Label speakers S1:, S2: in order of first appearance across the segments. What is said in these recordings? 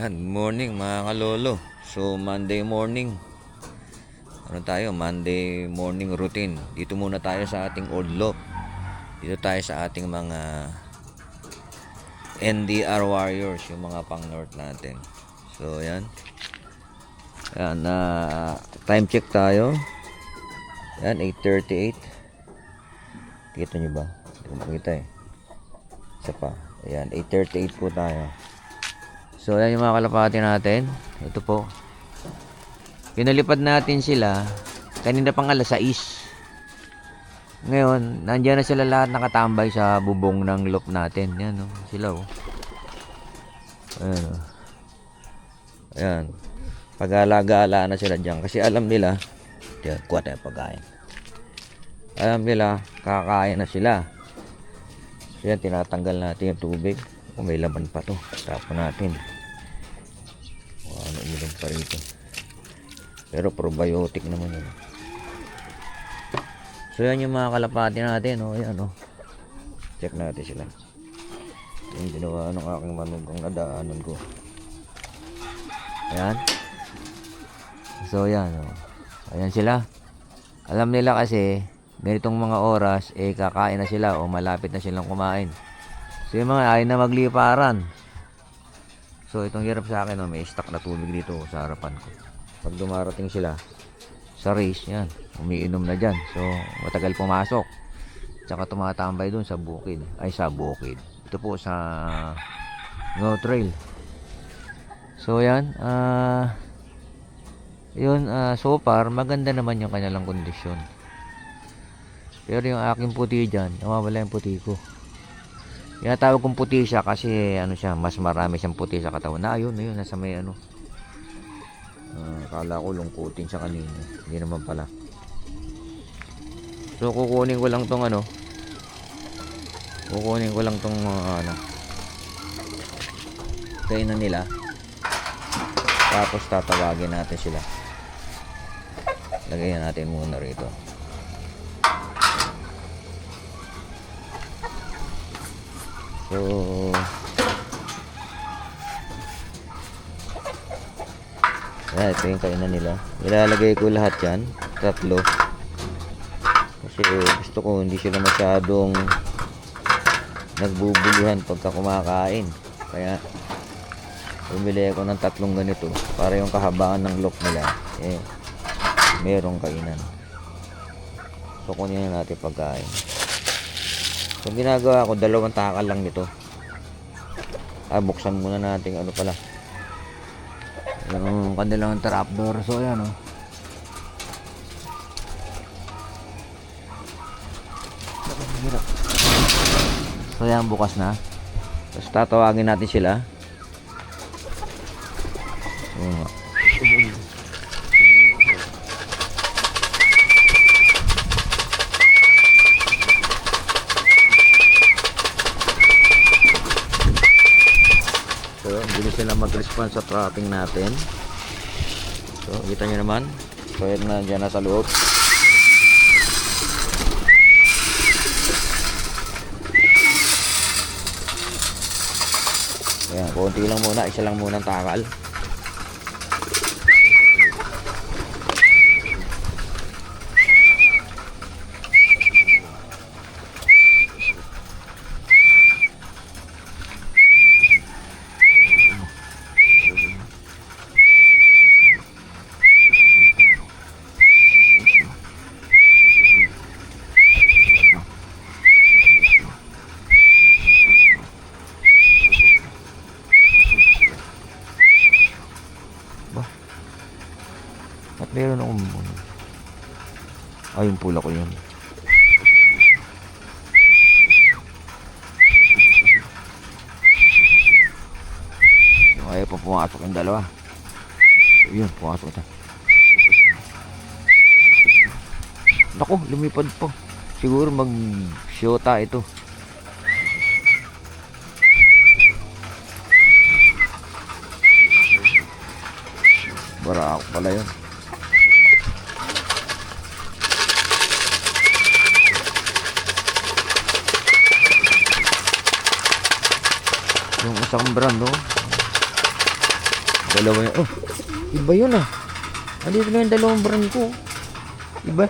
S1: Yan, morning mga kalolo. So, Monday morning. Ano tayo? Monday morning routine. Dito muna tayo sa ating old loop. Dito tayo sa ating mga NDR warriors, yung mga pang north natin. So, yan. Yan, time check tayo. Yan, 8:38. Kita nyo ba? Hindi ko makita eh. Isa pa. Ayan, 8:38 po tayo. So, yan yung mga kalapati natin. Ito po. Pinalipad natin sila kanina pang alas 6. Ngayon, nandiyan na sila lahat nakatambay sa bubong ng loop natin. Yan, oh. Sila, oh. Ayan, oh. Ayan. Pag-alagala na sila dyan. Kasi alam nila, yan, kuha tayo pagkain. Alam nila, kakain na sila. So, yan, tinatanggal natin yung tubig. Kung may laman pa to, tapon natin. Ano ilang pa rito. Pero probiotic naman yun. So yan yung mga kalapati natin. Oh, yan, oh. Check natin sila. Yung ginawa ng aking manugong nadaanan ko. Ayan. So yan, oh. Ayan sila. Alam nila kasi ganitong mga oras kakain na sila o malapit na silang kumain. So yung mga ay na magliparan. So itong hirap sa akin, may stock na tubig dito sa harapan ko. Pag dumarating sila sa race, yan, umiinom na dyan. So matagal pumasok. Tsaka tumatambay dun sa bukid. Ay, sa bukid. Ito po sa No Trail. So yan, yun, so far maganda naman yung kanilang kondisyon. Pero yung aking puti dyan, nawawala yung puti ko. Tinatawag kong puti siya kasi ano siya, mas marami siyang puti sa katawan. Ayun, nasa may ano. Akala ko lungkutin siya kanina. Hindi naman pala. So kukunin ko lang tong ano. Kukunin ko lang tong ano. Kainan nila. Tapos tatawagin natin sila. Lagyan natin muna rito. So, yan, ito yung kainan nila. Ilalagay ko lahat yan, tatlo. Kasi gusto ko hindi sila masyadong nagbubulihan pagka kumakain. Kaya, bumili ako ng tatlong ganito para yung kahabaan ng loop nila, merong kainan. So, kunin na natin pagkain. So ginagawa ko, 2 takal lang nito. Buksan muna natin ano pala, yung kanilang trapdoor. So ayan, oh. So ayan, bukas na. Tapos tatawagin natin sila. Bilis sila mag-response sa trapping natin. So kita nyo naman. So yun na dyan na sa loob. Ayan, konti lang muna. Isa lang muna ang takal. At meron akong yung pula ko yun. Yung ayaw pa pumasok yung dalawa. So, yun, pumasok ito. Naku, lumipad po. Siguro mag-shota ito. Bara ako pala yun. Yung isang brand, no? Dalawa yun. Oh, iba yun ah. Andito na yung dalawang brand ko. Iba.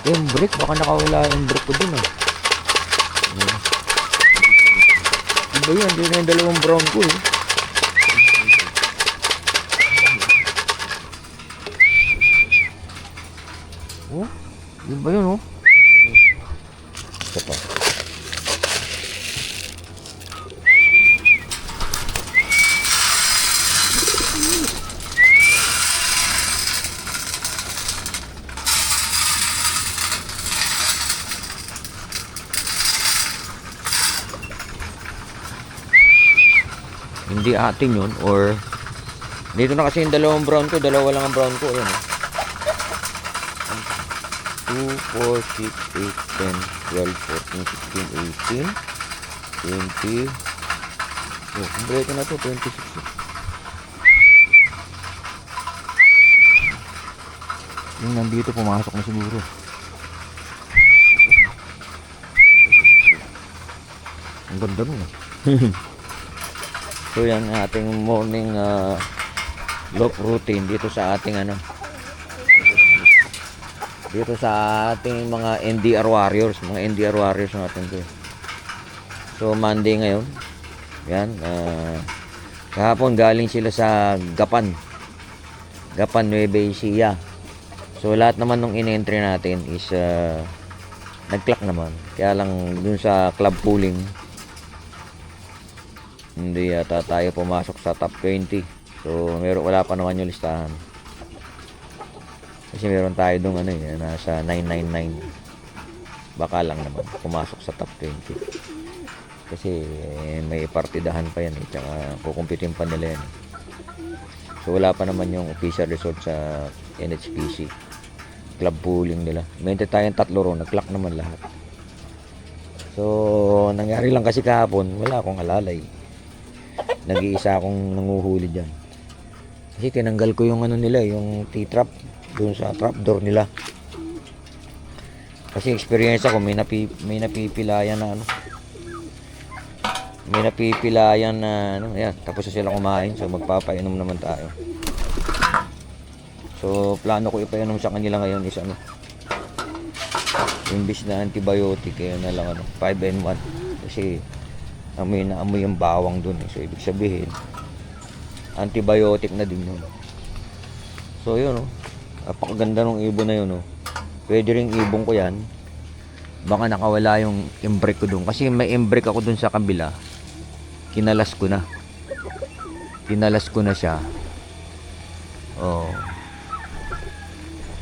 S1: Yung brick, baka nakawala yung brick ko dun ah. Iba yun, andito na yung dalawang brown ko eh. Oh, iba yun oh. Isa pa. Hindi atin yun or dito na kasi yung dalawang brown ko, dalawa lang ang brown ko. Ayan 2, 4, 6, 8, 10, 12, 14, 16, 18, 20. Oh, kumpleto na to, 26. Yung nandito pumasok na siguro. Ang ganda nun eh. So yan ating morning lock routine dito sa ating dito sa ating mga NDR Warriors, natin to. So Monday ngayon. Yan, kahapon galing sila sa Gapan Nueva Ecija. So lahat naman nung in-entry natin is nag-clock naman. Kaya lang dun sa club pooling hindi yata tayo pumasok sa top 20. So wala pa naman yung listahan. Kasi meron tayo dong nasa 999. Baka lang naman pumasok sa top 20. Kasi may partidahan pa yan tsaka kukumpitin pa nila yan. So wala pa naman yung official result sa NHPC. Club pooling nila. Mente tayong 3 ron, nag-clock naman lahat. So nangyari lang kasi kahapon, wala akong alalay. Nag-iisa akong nanguhuli dyan. Kasi tinanggal ko yung nila, yung T-trap doon sa trapdoor nila. Kasi experience ako, may napipilayan na ayan, tapos na sila kumain. So magpapainom naman tayo. So plano ko ipainom sa kanila ngayon is imbis na antibiotic na lang 5-in-1 kasi amoy na amoy yung bawang dun So ibig sabihin antibiotic na din yun. So yun napakaganda ng ibon na yun Pwede ring ibon ko yan. Baka nakawala yung imbrek ko dun kasi may imbrek ako dun sa kabila. Kinalas ko na siya.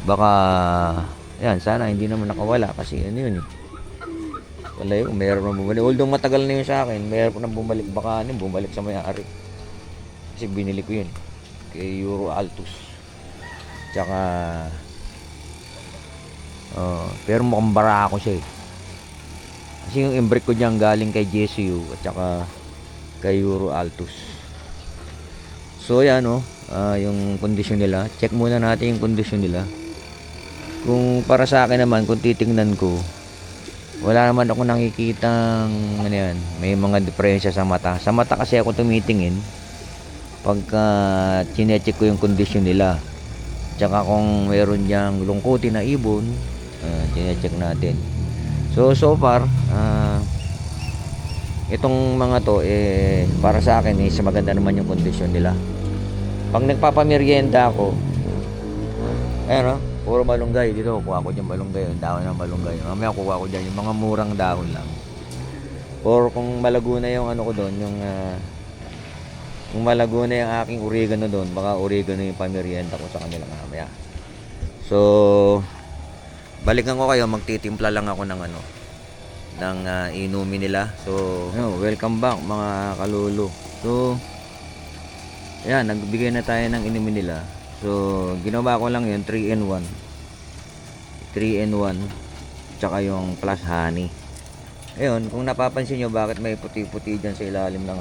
S1: Baka yan, sana hindi naman nakawala kasi yun wala yun, mayroon na bumalik. Although matagal na yun sa akin, mayroon na bumalik. Baka bumalik sa may-ari. Kasi binili ko yun kay Euro Altus. Tsaka pero mukhang bara ako siya kasi yung imbrek ko dyan galing kay JCU at tsaka kay Euro Altus. So yan yung kondisyon nila. Check muna natin yung kondisyon nila. Kung para sa akin naman, kung titingnan ko, wala naman ako nakikitang may mga diferensya sa mata. Sa mata kasi ako tumitingin pagka chinecheck ko yung kondisyon nila. Tsaka kung mayroon diyang lungkutin na ibon, chinecheck natin. So far, itong mga to para sa akin is maganda naman yung kondisyon nila. Pag nagpapamerienda ako, puro malunggay dito, kuha ko dyan malunggay, yung dahon ng malunggay. Mamaya kuha ko dyan yung mga murang dahon lang. Or kung malago na yung ko doon, kung malago na yung aking oregano doon, baka oregano yung pamerienda ko sa kanila mamaya. So balikan ko kayo, magtitimpla lang ako ng ng inumin nila. So welcome back mga kalulu. So ayan, nagbigay na tayo ng inumin nila. So ginawa ko lang yun 3-in-1 tsaka yung plus honey. Ayun, kung napapansin nyo bakit may puti-puti dyan sa ilalim ng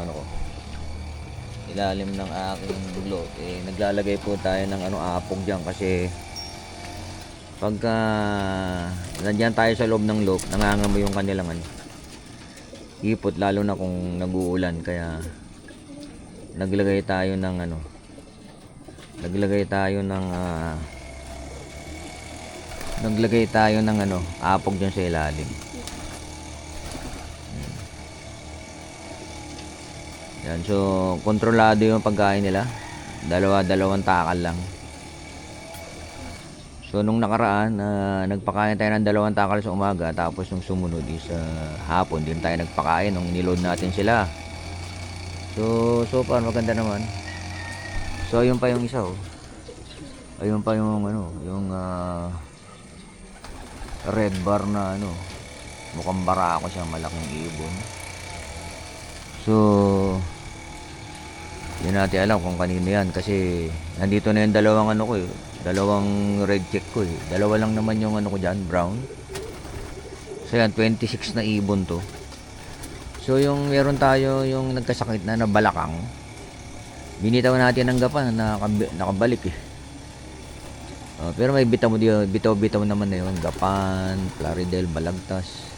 S1: ilalim ng aking loop, naglalagay po tayo ng apog dyan kasi pagka nandiyan tayo sa loob ng loop, nangangamoy yung kanilang ipot, lalo na kung nag-uulan. Kaya naglagay tayo ng ano, naglagay tayo ng apog dyan sa ilalim. Yan, so kontrolado yung pagkain nila. Dalawang takal lang. So nung nakaraan, nagpakain tayo ng 2 takal sa umaga, tapos nung sumunod is hapon din tayo nagpakain nung niload natin sila. So far maganda naman. So ayun pa yung isa, oh. Ayun pa yung ano, yung red bar na ano, mukhang barako siya, malaking ibon. So hindi natin alam kung kanino yan kasi nandito na yung dalawang ano ko eh, dalawang red check ko eh. Dalawa lang naman yung ano ko dyan, brown. So yan, 26 na ibon to. So yung meron tayo yung nagkasakit na balakang, binitaw natin ng gapan na nakabalik eh. Pero may bitaw naman na yun, gapan, Plaridel, balagtas.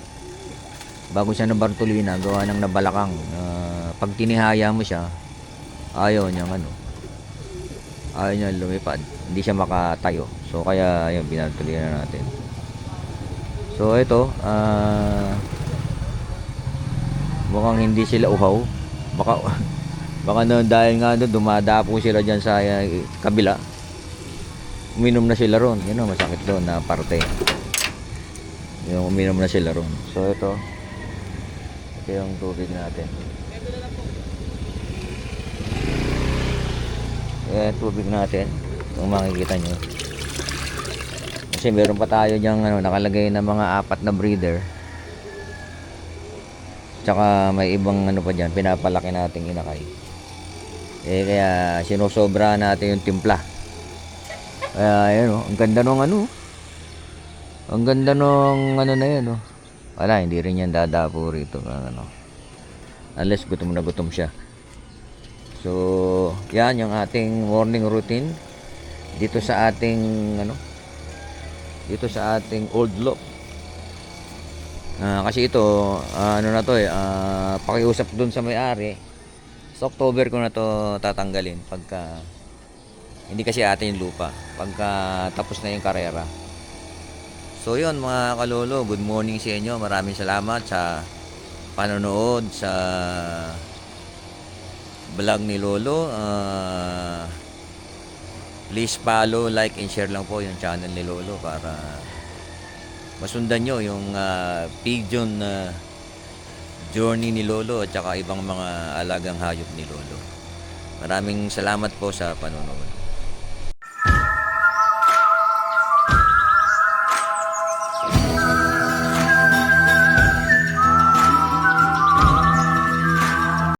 S1: Bago siya na Bartolina, gawa ng nabalakang. Pag tinihaya mo siya, ayaw niya lumipad, hindi siya makatayo. So kaya yun, binartolina natin. So ito, mukhang hindi sila uhaw. Baka dahil nga doon dumadapo sila dyan sa kabila, uminom na sila ron. Yun o, masakit doon na parte, yung uminom na sila ron. So ito yung tubig natin. Tubig natin, kung makikita nyo, kasi meron pa tayo dyang nakalagay na mga 4 na breeder, tsaka may ibang pa dyan, pinapalaki nating inakay. Kaya sinusobra natin yung timpla. Kaya ayun, ang ganda nung ang ganda nung na yun, wala, hindi rin yan dadapo rito unless gutom na gutom siya. So yan yung ating morning routine dito sa ating old loft. Kasi ito pakiusap dun sa may-ari, sa October ko na to tatanggalin, pagka hindi kasi atin yung lupa, pagka tapos na yung karera. So yun mga kalolo, good morning sa inyo. Maraming salamat sa panonood sa vlog ni Lolo. Please follow, like, and share lang po yung channel ni Lolo para masundan nyo yung pigeon journey ni Lolo at saka ibang mga alagang hayop ni Lolo. Maraming salamat po sa panonood.